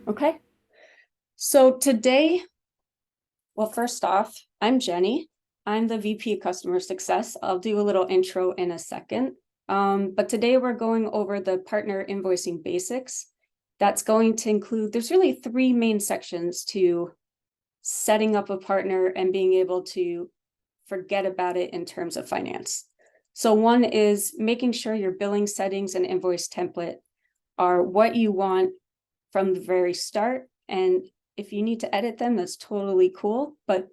Okay, so today, well, first off, I'm Jenny. I'm the VP of Customer Success. I'll do a little intro in a second. But today we're going over the partner invoicing basics. That's going to include, there's really three main sections to setting up a partner and being able to forget about it in terms of finance. So one is making sure your billing settings and invoice template are what you want from the very start. And if you need to edit them, that's totally cool. But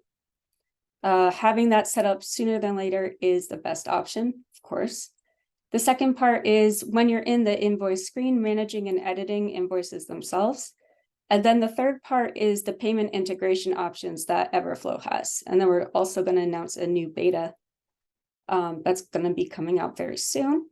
having that set up sooner than later is the best option, of course. The second part is when you're in the invoice screen, managing and editing invoices themselves. And then the third part is the payment integration options that Everflow has. And then we're also going to announce a new beta that's going to be coming out very soon.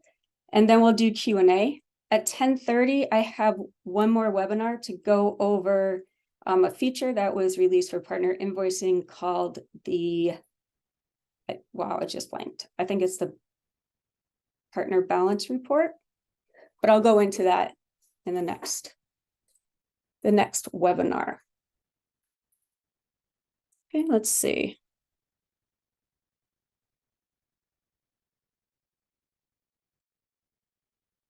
And then we'll do Q&A. At 10:30, I have one more webinar to go over a feature that was released for partner invoicing called the, wow, it just blanked. I think it's the partner balance report, but I'll go into that in the next webinar. Okay, let's see.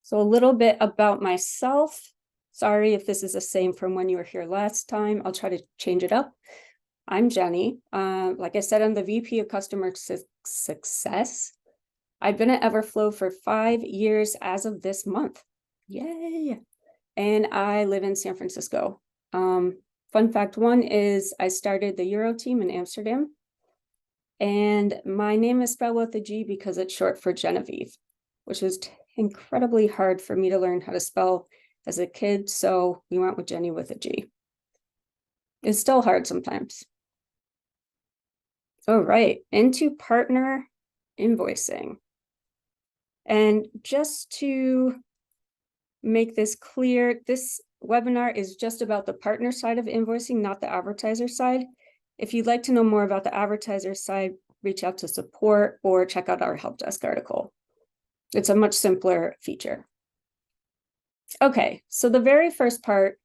So a little bit about myself. Sorry if this is the same from when you were here last time. I'll try to change it up. I'm Jenny. Like I said, I'm the VP of Customer Success. I've been at Everflow for 5 years as of this month. Yay! And I live in San Francisco. Fun fact one is I started the Euro team in Amsterdam. And my name is spelled with a G because it's short for Genevieve, which was incredibly hard for me to learn how to spell as a kid. So we went with Jenny with a G. It's still hard sometimes. All right, into partner invoicing. And just to make this clear, this webinar is just about the partner side of invoicing, not the advertiser side. If you'd like to know more about the advertiser side, reach out to support or check out our help desk article. It's a much simpler feature. Okay, so the very first part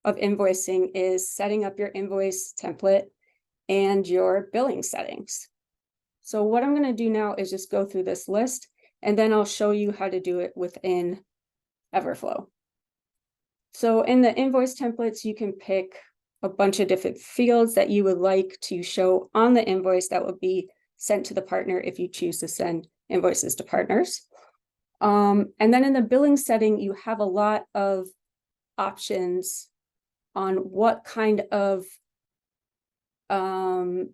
of invoicing is setting up your invoice template and your billing settings. So what I'm going to do now is just go through this list, and then I'll show you how to do it within Everflow. So in the invoice templates, you can pick a bunch of different fields that you would like to show on the invoice that would be sent to the partner if you choose to send invoices to partners. And then in the billing setting, you have a lot of options on what kind of, wow,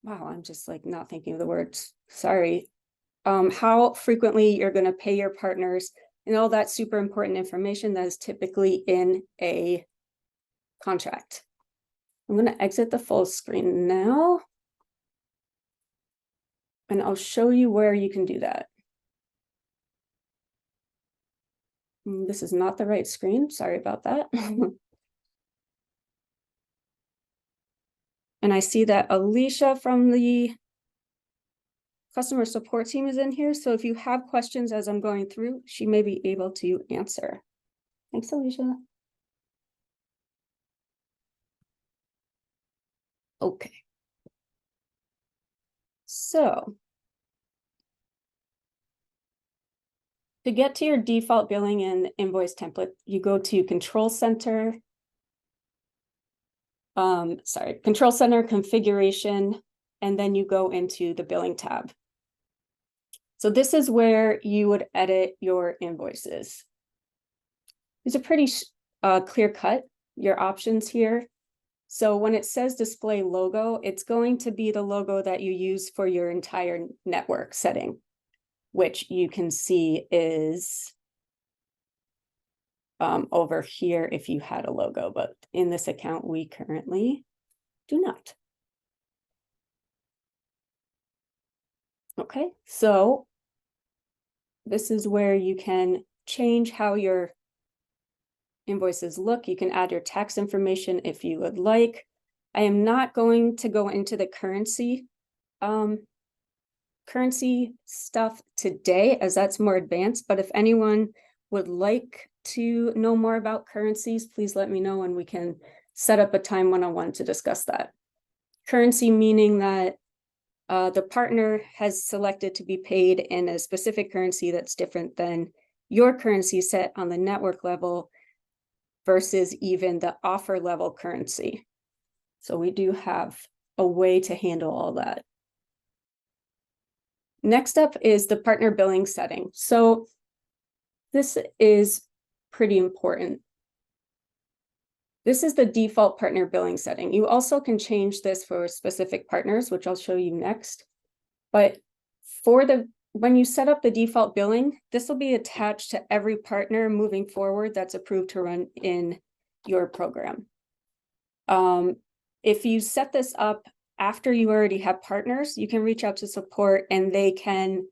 I'm just like not thinking of the words, sorry. How frequently you're going to pay your partners and all that super important information that is typically in a contract. I'm going to exit the full screen now, and I'll show you where you can do that. This is not the right screen. Sorry about that. And I see that Alicia from the customer support team is in here. So if you have questions as I'm going through, she may be able to answer. Thanks, Alicia. Okay. So to get to your default billing and invoice template, you go to Control Center, Control Center Configuration, and then you go into the Billing tab. So this is where you would edit your invoices. These are pretty clear cut, your options here. So when it says display logo, it's going to be the logo that you use for your entire network setting, which you can see is over here if you had a logo, but in this account, we currently do not. Okay, so this is where you can change how your invoices look. You can add your tax information if you would like. I am not going to go into the currency stuff today, as that's more advanced, but if anyone would like to know more about currencies, please let me know and we can set up a time one-on-one to discuss that. Currency meaning that the partner has selected to be paid in a specific currency that's different than your currency set on the network level versus even the offer level currency. So we do have a way to handle all that. Next up is the partner billing setting. So this is pretty important. This is the default partner billing setting. You also can change this for specific partners, which I'll show you next. But when you set up the default billing, this will be attached to every partner moving forward that's approved to run in your program. If you set this up after you already have partners, you can reach out to support and they can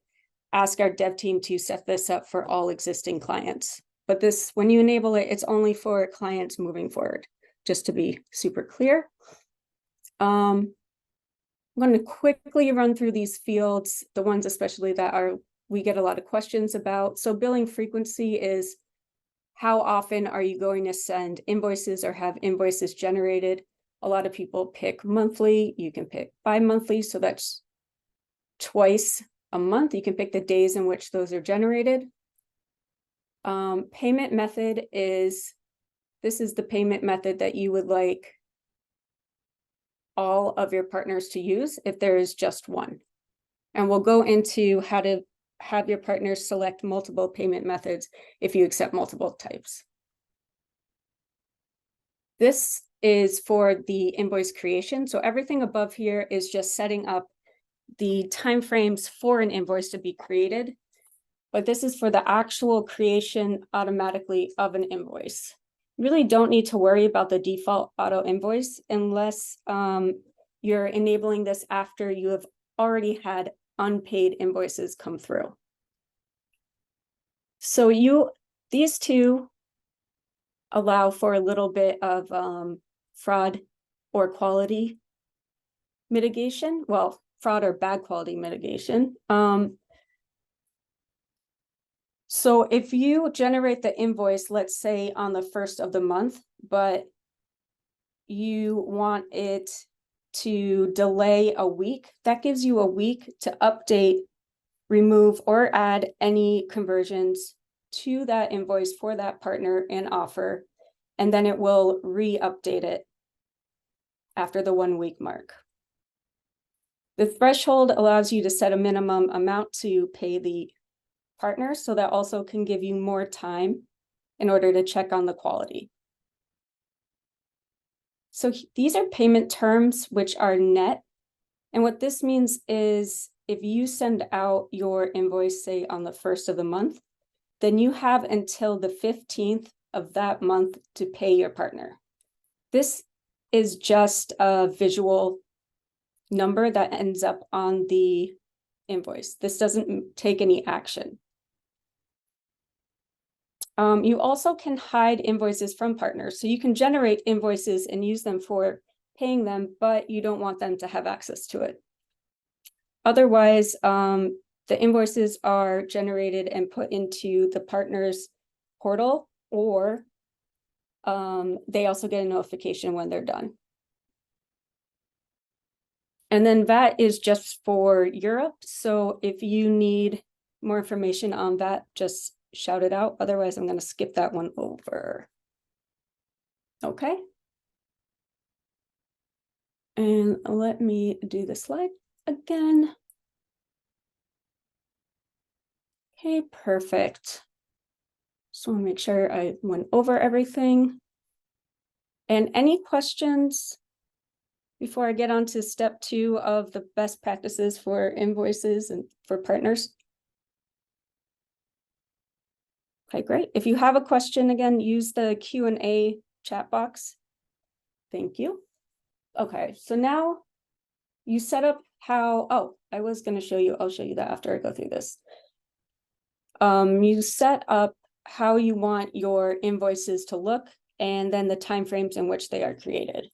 ask our dev team to set this up for all existing clients. But this, when you enable it, it's only for clients moving forward, just to be super clear. I'm going to quickly run through these fields, the ones especially that we get a lot of questions about. So billing frequency is how often are you going to send invoices or have invoices generated? A lot of people pick monthly, you can pick bi-monthly, so that's twice a month. You can pick the days in which those are generated. Payment method is, this is the payment method that you would like all of your partners to use if there is just one. And we'll go into how to have your partners select multiple payment methods if you accept multiple types. This is for the invoice creation. So everything above here is just setting up the timeframes for an invoice to be created. But this is for the actual creation automatically of an invoice. You really don't need to worry about the default auto invoice unless you're enabling this after you have already had unpaid invoices come through. So these two allow for a little bit of fraud or quality mitigation. Well, fraud or bad quality mitigation. So if you generate the invoice, let's say on the 1st of the month, but you want it to delay a week, that gives you a week to update, remove, or add any conversions to that invoice for that partner and offer, and then it will re-update it after the 1 week mark. The threshold allows you to set a minimum amount to pay the partner, so that also can give you more time in order to check on the quality. So these are payment terms, which are net. And what this means is if you send out your invoice, say on the 1st of the month, then you have until the 15th of that month to pay your partner. This is just a visual number that ends up on the invoice. This doesn't take any action. You also can hide invoices from partners. So you can generate invoices and use them for paying them, but you don't want them to have access to it. Otherwise, the invoices are generated and put into the partner's portal, or they also get a notification when they're done. And then VAT is just for Europe. So if you need more information on that, just shout it out. Otherwise, I'm going to skip that one over. Okay. And let me do the slide again. Okay, perfect. Just want to make sure I went over everything. And any questions before I get on to step 2 of the best practices for invoices and for partners? Okay, great. If you have a question, again, use the Q&A chat box. Thank you. Okay, so now you set up how, oh, I was going to show you, I'll show you that after I go through this. You set up how you want your invoices to look and then the timeframes in which they are created.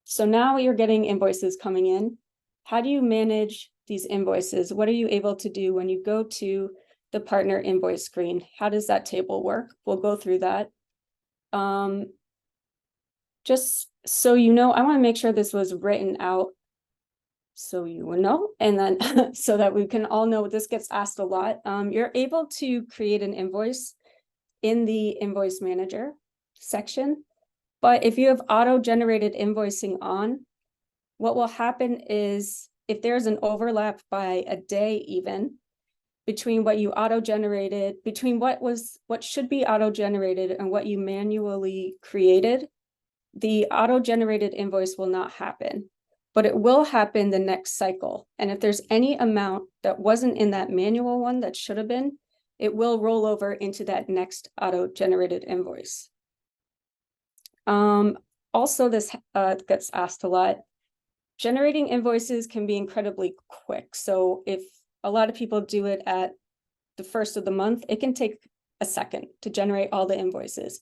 So now you're getting invoices coming in. How do you manage these invoices? What are you able to do when you go to the partner invoice screen. How does that table work? We'll go through that. Just so you know, I want to make sure this was written out so you will know, and then so that we can all know. This gets asked a lot. You're able to create an invoice in the invoice manager section, but if you have auto-generated invoicing on, what will happen is if there's an overlap by a day even between what you auto-generated, between what should be auto-generated and what you manually created, the auto-generated invoice will not happen, but it will happen the next cycle. And if there's any amount that wasn't in that manual one that should have been, it will roll over into that next auto-generated invoice. Also, this gets asked a lot. Generating invoices can be incredibly quick. So if a lot of people do it at the first of the month, it can take a second to generate all the invoices.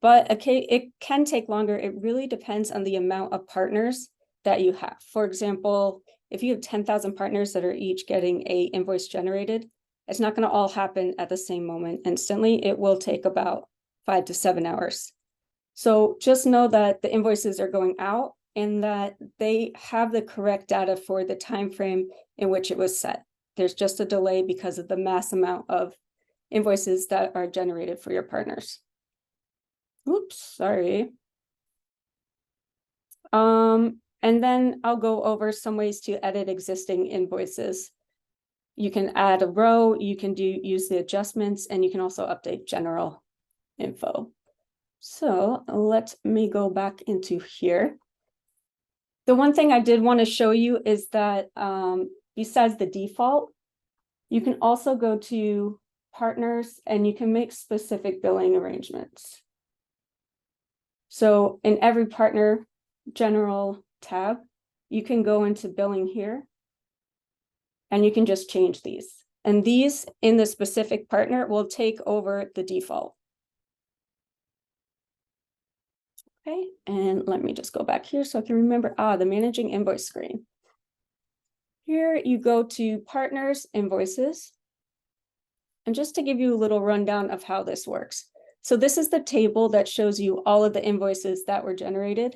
But it can take longer. It really depends on the amount of partners that you have. For example, if you have 10,000 partners that are each getting an invoice generated, it's not going to all happen at the same moment instantly. It will take about 5 to 7 hours. So just know that the invoices are going out and that they have the correct data for the time frame in which it was set. There's just a delay because of the mass amount of invoices that are generated for your partners. Oops, sorry. And then I'll go over some ways to edit existing invoices. You can add a row, you can use the adjustments, and you can also update general info. So let me go back into here. The one thing I did want to show you is that besides the default, you can also go to partners and you can make specific billing arrangements. So in every partner general tab, you can go into billing here and you can just change these. And these in the specific partner will take over the default. Okay, and let me just go back here so I can remember, the managing invoice screen. Here you go to partners, invoices. And just to give you a little rundown of how this works. So this is the table that shows you all of the invoices that were generated.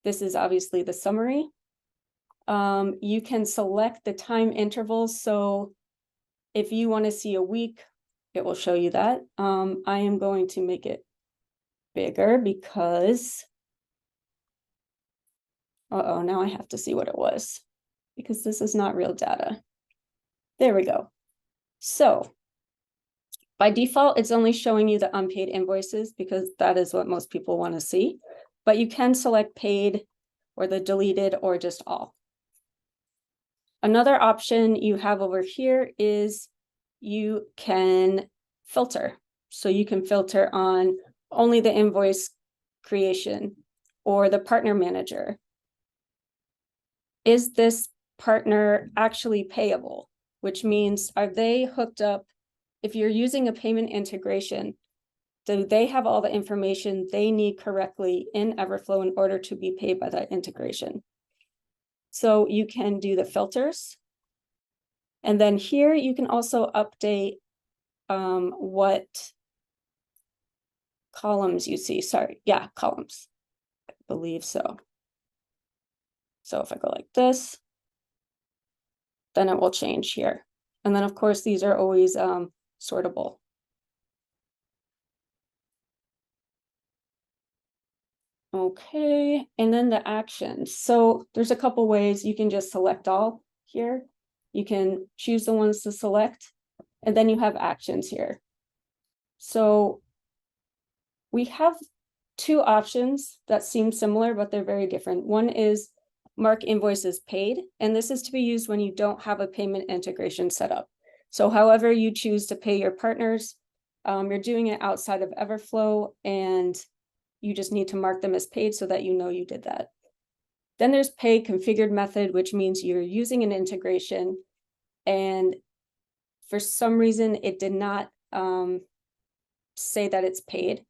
This is obviously the summary. You can select the time intervals. So if you want to see a week, it will show you that. I am going to make it bigger because, now I have to see what it was because this is not real data. There we go. So by default, it's only showing you the unpaid invoices because that is what most people want to see, but you can select paid or the deleted or just all. Another option you have over here is you can filter. So you can filter on only the invoice creation or the partner manager. Is this partner actually payable? Which means, are they hooked up? If you're using a payment integration, do they have all the information they need correctly in Everflow in order to be paid by that integration? So you can do the filters. And then here you can also update what columns you see. Sorry, yeah, columns. I believe so. So if I go like this, then it will change here. And then of course, these are always sortable. Okay, and then the actions. So there's a couple ways you can just select all here. You can choose the ones to select, and then you have actions here. So we have two options that seem similar, but they're very different. One is mark invoices paid, and this is to be used when you don't have a payment integration set up. So however you choose to pay your partners, you're doing it outside of Everflow, and you just need to mark them as paid so that you know you did that. Then there's pay configured method, which means you're using an integration, and for some reason it did not say that it's paid.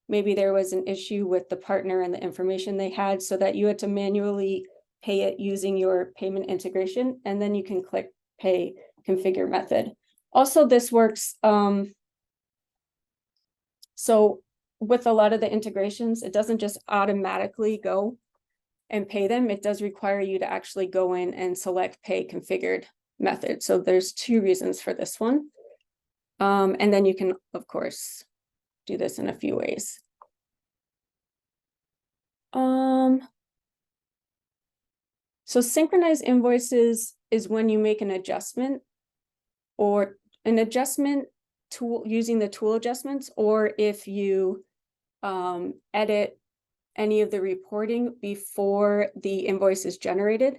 Maybe there was an issue with the partner and the information they had, so that you had to manually pay it using your payment integration, and then you can click pay configure method. Also, this works, so with a lot of the integrations, it doesn't just automatically go and pay them. It does require you to actually go in and select pay configured method. So there's two reasons for this one. And then you can, of course, do this in a few ways. So synchronized invoices is when you make an adjustment or an adjustment tool using the tool adjustments, or if you edit any of the reporting before the invoice is generated,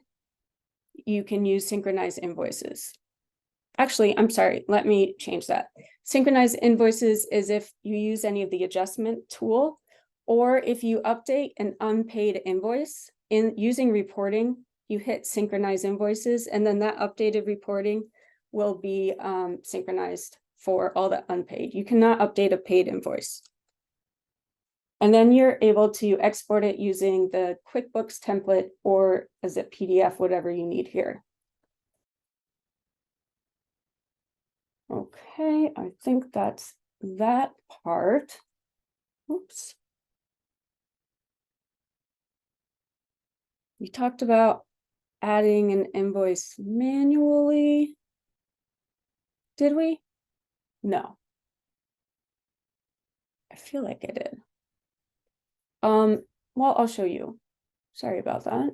you can use synchronized invoices. Actually, I'm sorry, let me change that. Synchronized invoices is if you use any of the adjustment tool, or if you update an unpaid invoice in using reporting, you hit synchronize invoices, and then that updated reporting will be synchronized for all the unpaid. You cannot update a paid invoice. And then you're able to export it using the QuickBooks template or a zip PDF, whatever you need here. Okay, I think that's that part. Oops. We talked about adding an invoice manually. Did we? No. I feel like I did. Well, I'll show you. Sorry about that.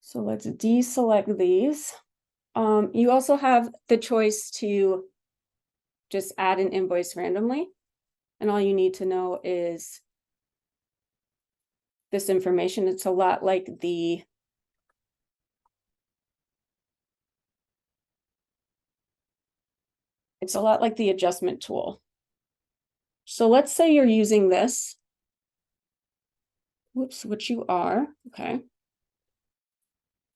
So let's deselect these. You also have the choice to just add an invoice randomly. And all you need to know is this information. It's a lot like the adjustment tool. So let's say you're using this. Whoops, which you are, okay.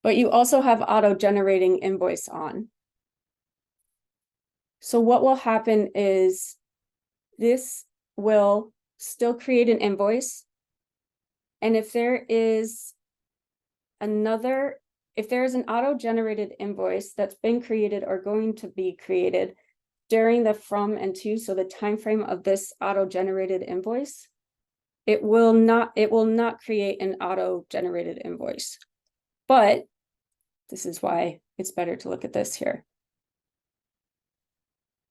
But you also have auto-generating invoice on. So what will happen is this will still create an invoice. And if there is an auto-generated invoice that's been created or going to be created during the from and to, so the time frame of this auto-generated invoice, it will not create an auto-generated invoice. But this is why it's better to look at this here.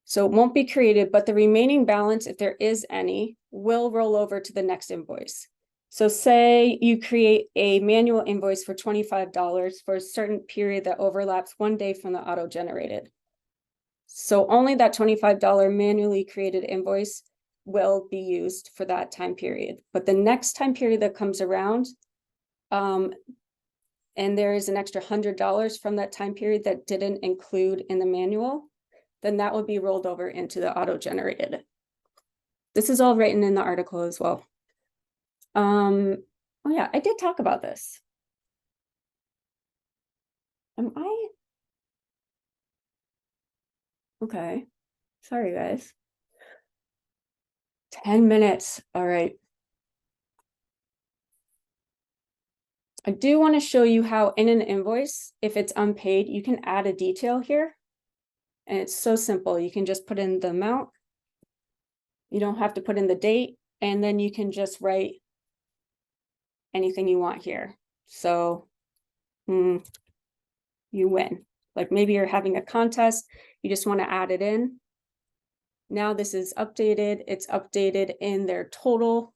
So it won't be created, but the remaining balance, if there is any, will roll over to the next invoice. So say you create a manual invoice for $25 for a certain period that overlaps one day from the auto-generated. So only that $25 manually created invoice will be used for that time period. But the next time period that comes around, and there is an extra $100 from that time period that didn't include in the manual, then that will be rolled over into the auto-generated. This is all written in the article as well. Oh yeah, I did talk about this. Am I? Okay, sorry guys. 10 minutes, all right. I do want to show you how in an invoice, if it's unpaid, you can add a detail here. And it's so simple. You can just put in the amount. You don't have to put in the date, and then you can just write anything you want here. So you win. Like maybe you're having a contest, you just want to add it in. Now this is updated. It's updated in their total,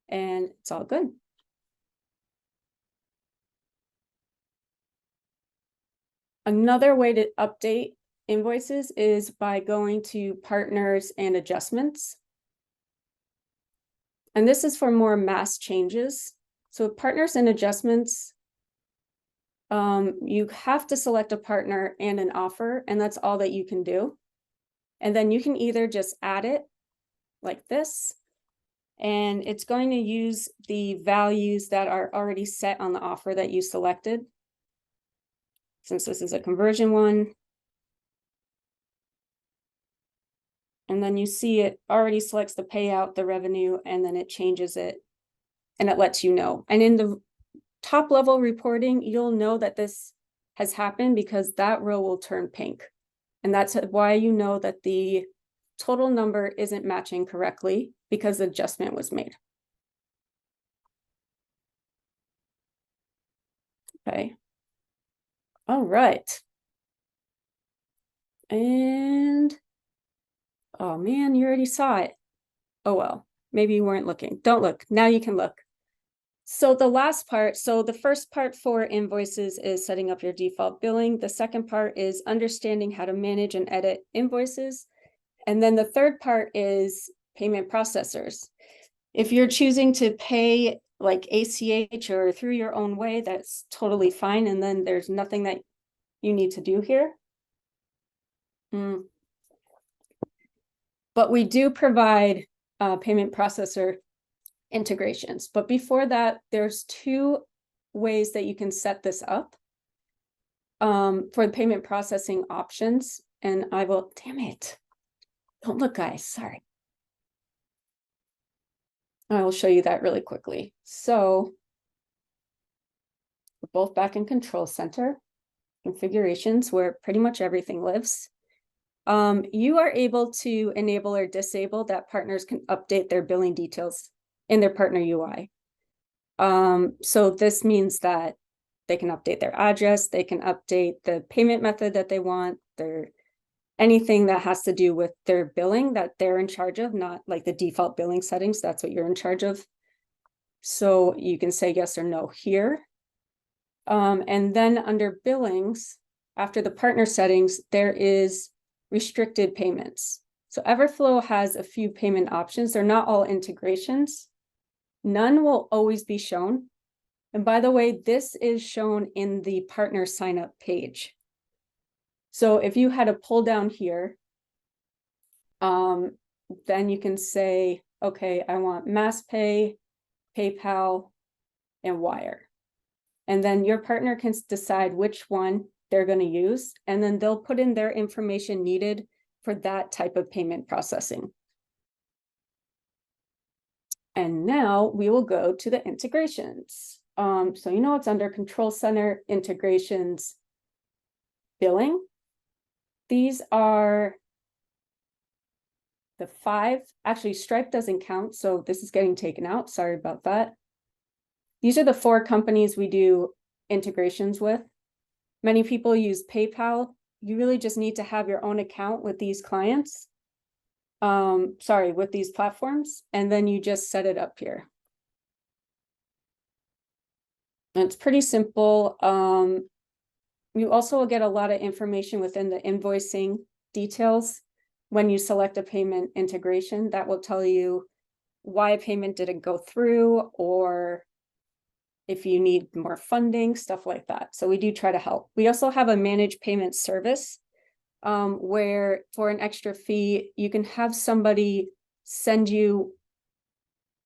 and it's all good. Another way to update invoices is by going to partners and adjustments. And this is for more mass changes. So partners and adjustments, you have to select a partner and an offer, and that's all that you can do. And then you can either just add it like this, and it's going to use the values that are already set on the offer that you selected. Since this is a conversion one. And then you see it already selects the payout, the revenue, and then it changes it and it lets you know. And in the top level reporting, you'll know that this has happened because that row will turn pink. And that's why you know that the total number isn't matching correctly, because the adjustment was made. Okay. All right. And, oh man, you already saw it. Oh, well, maybe you weren't looking. Don't look. Now you can look. So the last part, so the first part for invoices is setting up your default billing. The second part is understanding how to manage and edit invoices. And then the third part is payment processors. If you're choosing to pay like ACH or through your own way, that's totally fine. And then there's nothing that you need to do here. But we do provide payment processor integrations. But before that, there's two ways that you can set this up for the payment processing options. And I will, damn it. Don't look, guys, sorry. I will show you that really quickly. So we're both back in Control Center, configurations, where pretty much everything lives. You are able to enable or disable that partners can update their billing details in their partner UI. So this means that they can update their address, they can update the payment method that they want, anything that has to do with their billing that they're in charge of, not like the default billing settings. That's what you're in charge of. So you can say yes or no here. And then under billings, after the partner settings, there is restricted payments. So Everflow has a few payment options. They're not all integrations. None will always be shown. And by the way, this is shown in the partner sign up page. So if you had a pull down here, then you can say, okay, I want MassPay, PayPal, and Wire. And then your partner can decide which one they're going to use, and then they'll put in their information needed for that type of payment processing. And now we will go to the integrations. So you know it's under Control Center, integrations, billing. These are the 5, actually Stripe doesn't count, so this is getting taken out, sorry about that. These are the 4 companies we do integrations with. Many people use PayPal. You really just need to have your own account with these clients. With these platforms, and then you just set it up here. And it's pretty simple. You also will get a lot of information within the invoicing details when you select a payment integration. That will tell you why a payment didn't go through, or if you need more funding, stuff like that. So we do try to help. We also have a managed payment service where for an extra fee, you can have somebody send you,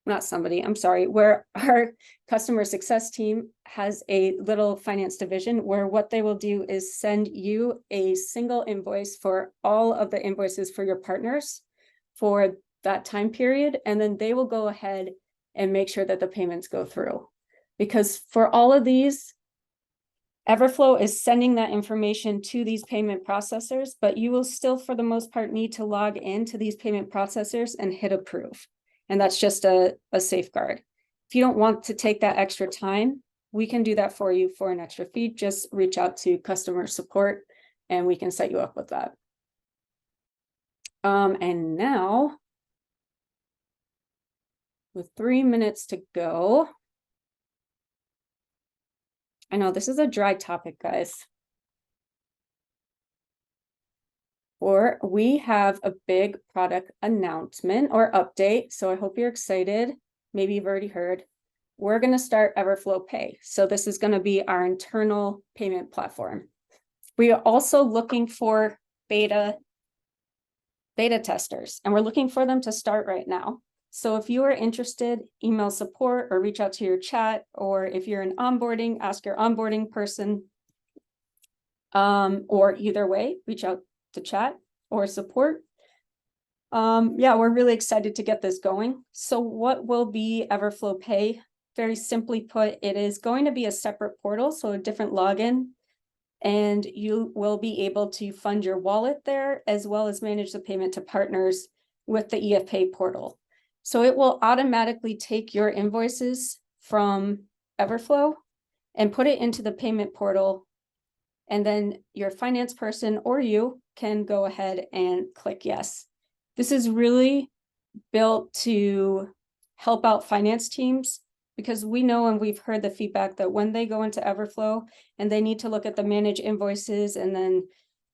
where our customer success team has a little finance division where what they will do is send you a single invoice for all of the invoices for your partners for that time period. And then they will go ahead and make sure that the payments go through. Because for all of these, Everflow is sending that information to these payment processors, but you will still, for the most part, need to log into these payment processors and hit approve. And that's just a safeguard. If you don't want to take that extra time, we can do that for you for an extra fee. Just reach out to customer support and we can set you up with that. And now, with 3 minutes to go, I know this is a dry topic, guys. Or we have a big product announcement or update. So I hope you're excited. Maybe you've already heard. We're going to start Everflow Pay. So this is going to be our internal payment platform. We are also looking for beta testers, and we're looking for them to start right now. So if you are interested, email support or reach out to your chat, or if you're in onboarding, ask your onboarding person, or either way, reach out to chat or support. Yeah, we're really excited to get this going. So what will be Everflow Pay? Very simply put, it is going to be a separate portal, so a different login. and you will be able to fund your wallet there as well as manage the payment to partners with the EFPay portal. So it will automatically take your invoices from Everflow and put it into the payment portal. And then your finance person or you can go ahead and click yes. This is really built to help out finance teams, because we know and we've heard the feedback that when they go into Everflow and they need to look at the manage invoices and then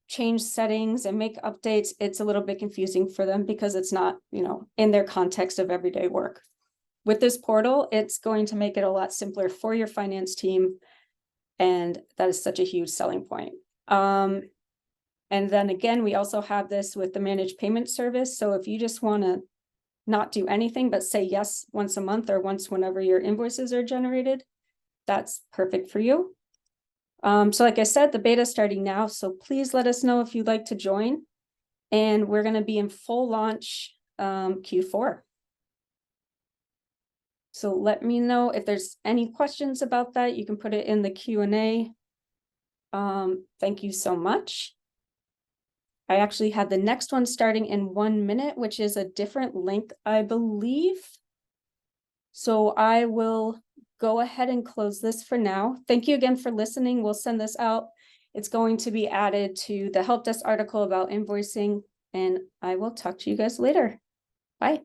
change settings and make updates, it's a little bit confusing for them because it's not, in their context of everyday work. With this portal, it's going to make it a lot simpler for your finance team. And that is such a huge selling point. And then again, we also have this with the managed payment service. So if you just want to not do anything but say yes once a month or once whenever your invoices are generated, that's perfect for you. So like I said, the beta is starting now, so please let us know if you'd like to join. And we're going to be in full launch Q4. So let me know if there's any questions about that. You can put it in the Q&A. Thank you so much. I actually have the next one starting in 1 minute, which is a different link, I believe. So I will go ahead and close this for now. Thank you again for listening. We'll send this out. It's going to be added to the help desk article about invoicing, and I will talk to you guys later. Bye.